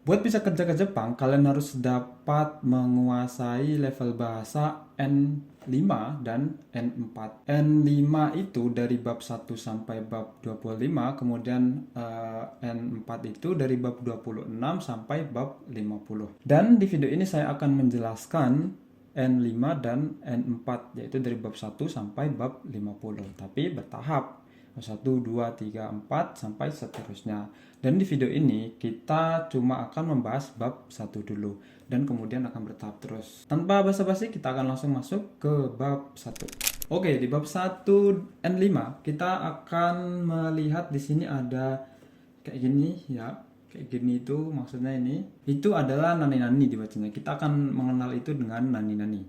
Buat bisa kerja ke Jepang, kalian harus dapat menguasai level bahasa N5 dan N4. N5 itu dari bab 1 sampai bab 25, kemudian N4 itu dari bab 26 sampai bab 50. Dan di video ini saya akan menjelaskan N5 dan N4, yaitu dari bab 1 sampai bab 50, tapi bertahap. 1, 2, 3, 4 sampai seterusnya. Dan di video ini kita cuma akan membahas bab 1 dulu dan kemudian akan bertahap terus. Tanpa basa-basi kita akan langsung masuk ke bab 1. Oke, di bab 1 N5 kita akan melihat di sini ada kayak gini ya. Kayak gini itu maksudnya ini. Itu adalah nani-nani dibacanya. Kita akan mengenal itu dengan nani-nani.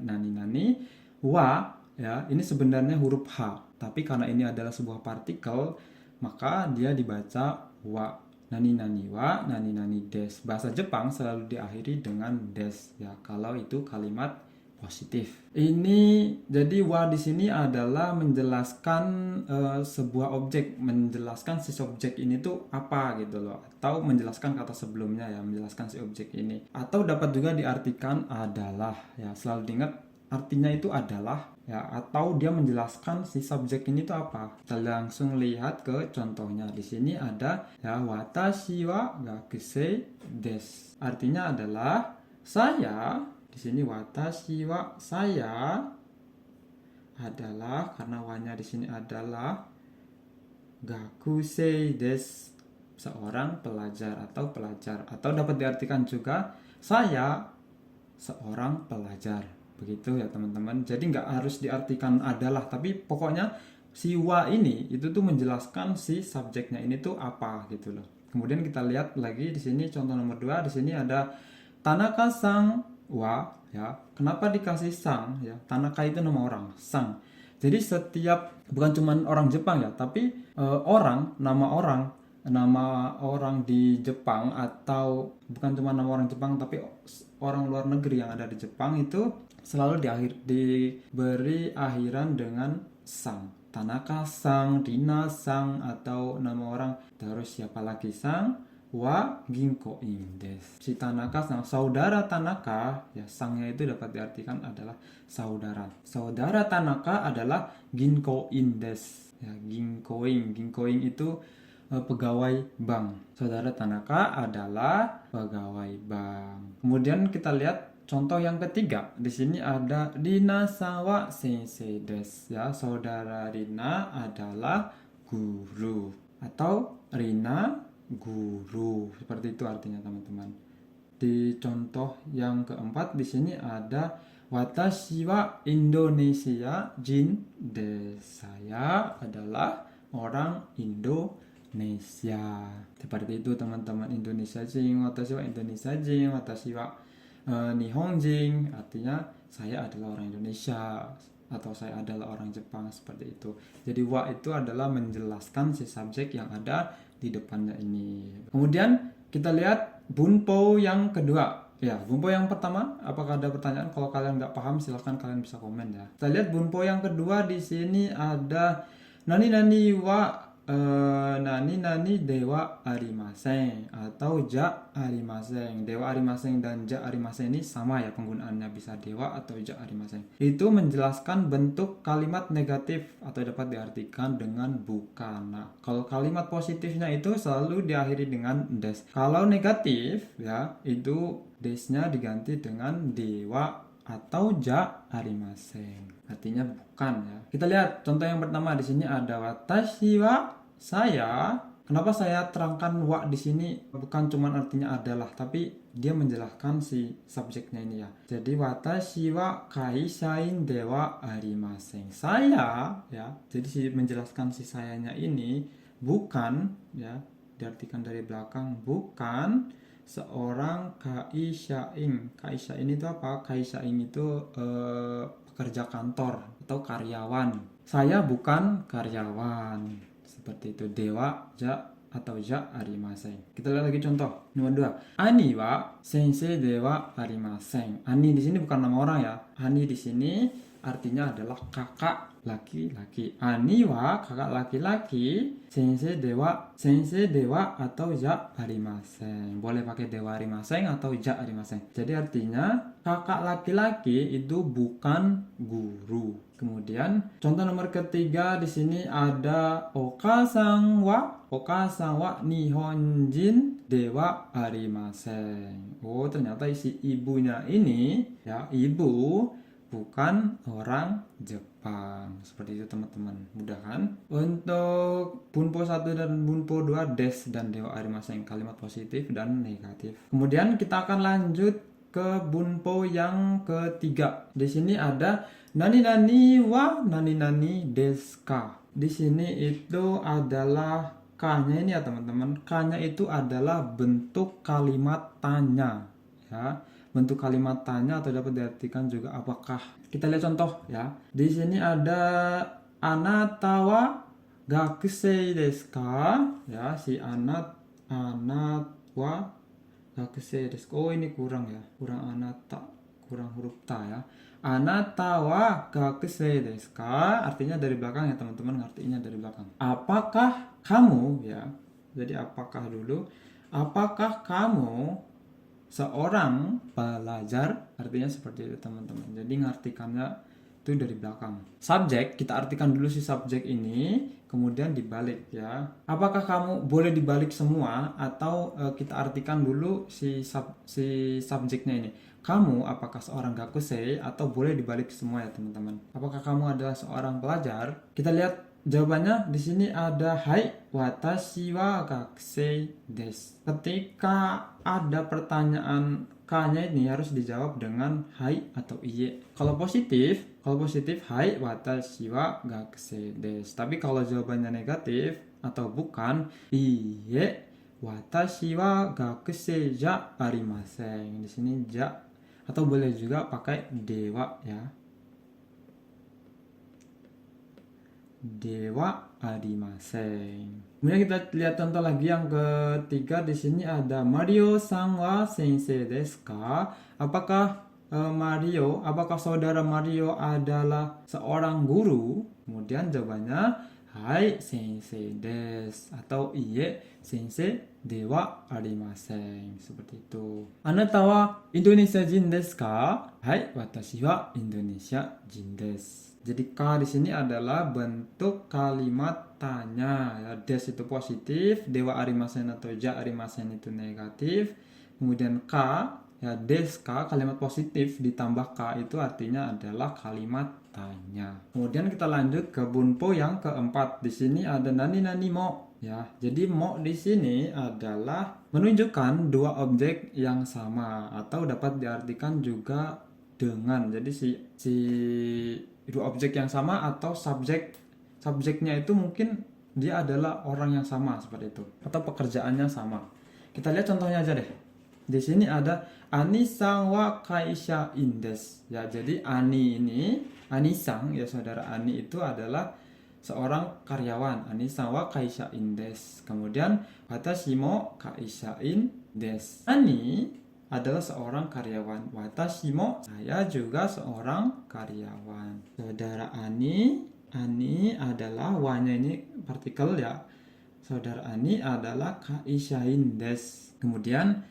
Nani-nani wa ya, ini sebenarnya huruf H. Tapi karena ini adalah sebuah partikel, maka dia dibaca wa. Nani-nani wa, nani-nani des. Bahasa Jepang selalu diakhiri dengan des ya, kalau itu kalimat positif. Ini jadi wa di sini adalah menjelaskan sebuah objek, menjelaskan si subjek ini tuh apa gitu loh, atau menjelaskan kata sebelumnya ya, menjelaskan si objek ini. Atau dapat juga diartikan adalah ya, selalu diingat artinya itu adalah ya, atau dia menjelaskan si subjek ini tuh apa. Kita langsung lihat ke contohnya. Di sini ada ya, watashi wa gakusei desu. Artinya adalah saya. Di sini watashi wa, saya adalah, karena wa-nya di sini adalah, gakusei desu, seorang pelajar atau pelajar. Atau dapat diartikan juga saya seorang pelajar. Begitu ya teman-teman. Jadi nggak harus diartikan adalah, tapi pokoknya si wa ini itu tuh menjelaskan si subjeknya ini tuh apa gitu loh. Kemudian kita lihat lagi di sini contoh nomor 2. Di sini ada Tanaka sang wa ya. Kenapa dikasih sang ya? Tanaka itu nama orang, sang. Jadi setiap, bukan cuma orang Jepang ya, tapi nama orang di Jepang, atau bukan cuma nama orang Jepang tapi orang luar negeri yang ada di Jepang itu selalu diberi akhiran dengan sang. Tanaka sang, Rina sang, atau nama orang terus siapa lagi sang, wa ginkoin desu. Si Tanaka sang, saudara Tanaka ya, sangnya itu dapat diartikan adalah saudara. Saudara Tanaka adalah ginkoin desu ya, ginkoin itu pegawai bank. Saudara Tanaka adalah pegawai bank. Kemudian kita lihat contoh yang ketiga. Di sini ada Rina sawa sensei desu ya, saudara Rina adalah guru, atau Rina guru. Seperti itu artinya teman-teman. Di contoh yang keempat di sini ada watashi wa Indonesia jin desu. Saya adalah orang Indonesia. Seperti itu teman-teman. Indonesia jin, watashi wa Indonesia jin, watashi wa Nihon jin, artinya saya adalah orang Indonesia atau saya adalah orang Jepang, seperti itu. Jadi wa itu adalah menjelaskan si subjek yang ada di depannya ini. Kemudian kita lihat bunpo yang kedua. Ya, bunpo yang pertama, apakah ada pertanyaan? Kalau kalian nggak paham silahkan kalian bisa komen ya. Kita lihat bunpo yang kedua. Di sini ada nani nani wa nani nani dewa arimasen atau ja arimasen. Dewa arimasen dan ja arimasen ini sama ya penggunaannya, bisa dewa atau ja arimasen. Itu menjelaskan bentuk kalimat negatif atau dapat diartikan dengan bukan. Nah, kalau kalimat positifnya itu selalu diakhiri dengan des. Kalau negatif ya, itu desnya diganti dengan dewa atau ja arimasen. Artinya bukan ya. Kita lihat contoh yang pertama. Di sini ada watashi wa, saya. Kenapa saya terangkan wa di sini bukan cuma artinya adalah, tapi dia menjelaskan si subjeknya ini ya. Jadi watashi wa kaishain dewa arimasen. Saya ya. Jadi menjelaskan si sayanya ini bukan ya, diartikan dari belakang, bukan seorang kaishain. Kaishain itu apa? Kaishain itu pekerja kantor atau karyawan. Saya bukan karyawan. Seperti itu. Dewa ja atau ja arimasen. Kita lihat lagi contoh nomor 2. Ani wa sensei dewa arimasen. Ani di sini bukan nama orang ya. Ani di sini artinya adalah kakak laki-laki. Ani wa kakak laki-laki, sensei dewa atau ja arimasen. Boleh pakai dewa arimasen atau ja arimasen. Jadi artinya kakak laki-laki itu bukan guru. Kemudian contoh nomor ketiga di sini ada okasan wa nihonjin dewa arimasen. Oh, ternyata isi ibunya ini ya ibu bukan orang Jepang. Seperti itu teman-teman. Mudah kan? Untuk bunpo 1 dan bunpo 2 des dan dewa arimasen, kalimat positif dan negatif. Kemudian kita akan lanjut ke bunpo yang ketiga. Di sini ada nani nani desu ka. Di sini itu adalah K-nya ini ya teman-teman. K-nya itu adalah bentuk kalimat tanya ya. Bentuk kalimat tanya atau dapat diartikan juga apakah. Kita lihat contoh ya. Di sini ada anata wa gakusei desu ka? Ya, si anat wa gakusei desu. Oh, ini kurang ya. Kurang anata, kurang huruf ta ya. Anata wa gakusei desu ka? Artinya dari belakang ya teman-teman, ngertinya dari belakang. Apakah kamu ya. Jadi apakah dulu? Apakah kamu seorang pelajar? Artinya seperti itu teman-teman. Jadi ngartikannya itu dari belakang. Subjek, kita artikan dulu si subjek ini, kemudian dibalik ya. Apakah kamu boleh dibalik semua atau kita artikan dulu si subjeknya ini. Kamu apakah seorang gakusei atau boleh dibalik semua ya teman-teman. Apakah kamu adalah seorang pelajar? Kita lihat jawabannya di sini ada hai watashi wa gakusei desu. Ketika ada pertanyaan K-nya ini harus dijawab dengan hai atau iye. Kalau positif hai watashi wa gakusei desu. Tapi kalau jawabannya negatif atau bukan, iye watashi wa gakusei ja arimasen. Di sini ja atau boleh juga pakai dewa ya. Dewa arimasen. Kemudian kita lihat contoh lagi yang ketiga. Di sini ada Mario-san wa sensei desu ka? Apakah apakah saudara Mario adalah seorang guru? Kemudian jawabannya hai sensei desu atau iye sensei dewa arimasen. Seperti itu. Anata wa Indonesia jin desu ka? Hai, watashi wa Indonesia jin desu. Jadi K di sini adalah bentuk kalimat tanya ya. Des itu positif, dewa arimasen atau ja arimasen itu negatif. Kemudian K ya, des K kalimat positif ditambah K itu artinya adalah kalimat tanya. Kemudian kita lanjut ke bunpo yang keempat. Di sini ada nani mo ya. Jadi mo di sini adalah menunjukkan dua objek yang sama atau dapat diartikan juga dengan. Jadi si dua objek yang sama atau subjeknya itu mungkin dia adalah orang yang sama seperti itu atau pekerjaannya sama. Kita lihat contohnya aja deh. Di sini ada Ani-san wa kaisha-in desu. Ya, jadi Ani-san ya, saudara Ani itu adalah seorang karyawan. Ani-san wa kaisha-in desu. Kemudian watashi mo kaisha-in desu. Ani adalah seorang karyawan. Watashi mo, saya juga seorang karyawan. Saudara Ani adalah wa-nya ini partikel ya. Saudara Ani adalah kaishain desu. Kemudian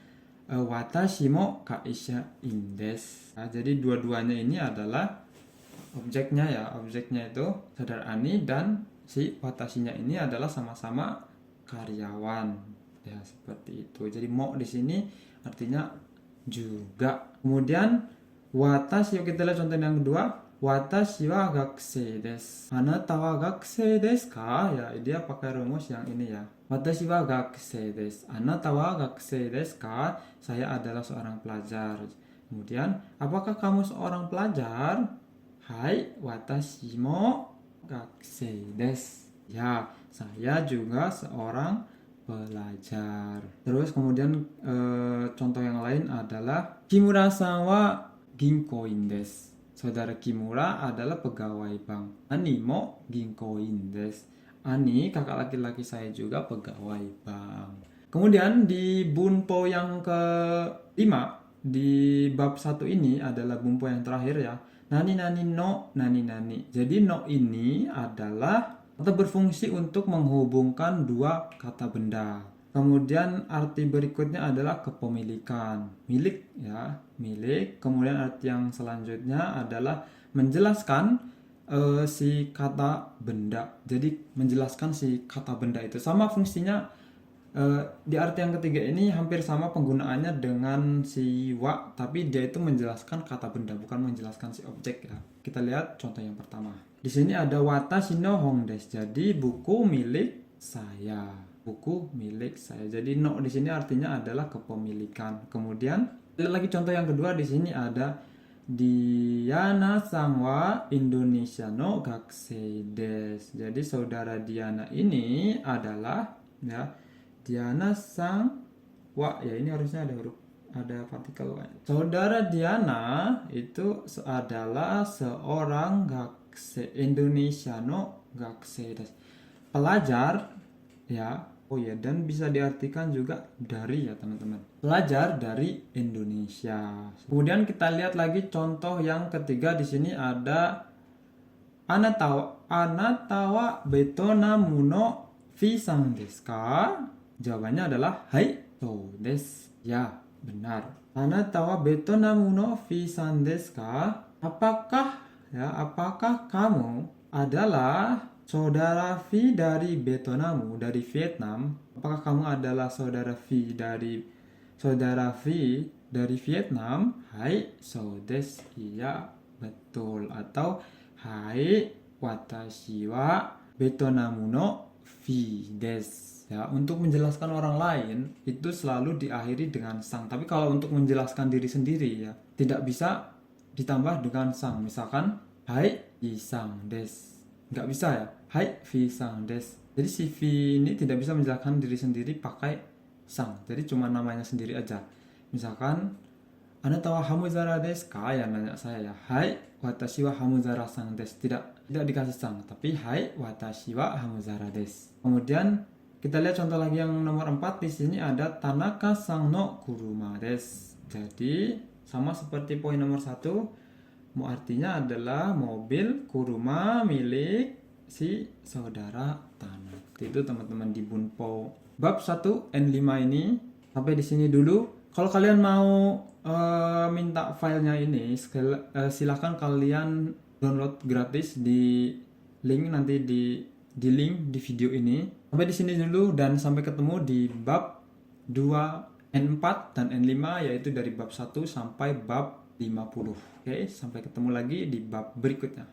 watashi mo kaishain desu. Nah, jadi dua-duanya ini adalah objeknya ya. Objeknya itu saudara Ani dan si watashinya ini adalah sama-sama karyawan. Ya, seperti itu. Jadi mo di sini artinya juga. Kemudian watashi, yuk kita lihat contoh yang kedua. Watashi wa gakusei desu. Anata wa gakusei desu ka? Ya, dia pakai rumus yang ini ya. Watashi wa gakusei desu. Anata wa gakusei desu ka? Saya adalah seorang pelajar. Kemudian, apakah kamu seorang pelajar? Hai, watashi mo gakusei desu. Ya, saya juga seorang pelajar. Terus kemudian contoh yang lain adalah Kimura-san wa ginkoin desu. Saudara Kimura adalah pegawai bank. Ani mo ginkoin desu. Ani, kakak laki-laki saya juga pegawai bank. Kemudian di bunpo yang kelima di bab 1 ini adalah bunpo yang terakhir ya. Nani nani no, nani nani. Jadi no ini adalah atau berfungsi untuk menghubungkan dua kata benda. Kemudian arti berikutnya adalah kepemilikan, milik ya, milik. Kemudian arti yang selanjutnya adalah menjelaskan si kata benda. Jadi menjelaskan si kata benda itu sama fungsinya. Di arti yang ketiga ini hampir sama penggunaannya dengan si wa, tapi dia itu menjelaskan kata benda, bukan menjelaskan si objek ya. Kita lihat contoh yang pertama. Di sini ada watashi no hon desu. Jadi buku milik saya. Buku milik saya. Jadi no di sini artinya adalah kepemilikan. Kemudian lihat lagi contoh yang kedua. Di sini ada Diana-san wa Indonesia no gakusei desu. Jadi saudara Diana ini adalah ya, Diana-san wa, ya ini harusnya ada partikel wa. Saudara Diana itu adalah seorang gakusei Indonesia no gakusei desu. Pelajar ya. Oh ya, dan bisa diartikan juga dari ya teman-teman. Pelajar dari Indonesia. Kemudian kita lihat lagi contoh yang ketiga. Di sini ada Anata wa Betonamu no Fi-san desu ka? Jawabannya adalah hai, so desu. Ya, benar. Anata wa Betonamu no Fi-san desu ka? Apakah kamu adalah saudara V dari Betonamu, dari Vietnam? Apakah kamu adalah saudara V dari Vietnam? Hai, so desu. Iya, betul. Atau hai, watashi wa Betonamu no V desu. Ya, untuk menjelaskan orang lain itu selalu diakhiri dengan sang. Tapi kalau untuk menjelaskan diri sendiri ya tidak bisa ditambah dengan sang. Misalkan hai, isang desu. Nggak bisa ya. Hai, vi-san desu. Jadi si V ini tidak bisa menjelaskan diri sendiri pakai sang. Jadi cuma namanya sendiri aja. Misalkan Anata wa Hamuzara desu ka? Ya nanya saya ya. Hai, watashi wa Hamuzara-san desu. Tidak dikasih sang, tapi hai, watashi wa Hamuzara desu. Kemudian kita lihat contoh lagi yang nomor 4. Di sini ada Tanaka-san no kuruma desu. Jadi sama seperti poin nomor 1. Artinya adalah mobil kuruma milik si saudara Tanaka. Itu teman-teman di Bunpo bab 1 N5 ini. Sampai di sini dulu. Kalau kalian mau minta filenya ini, silahkan kalian download gratis di link nanti di link di video ini. Sampai di sini dulu dan sampai ketemu di bab 2 N4 dan N5, yaitu dari bab 1 sampai bab 50. Oke, sampai ketemu lagi di bab berikutnya.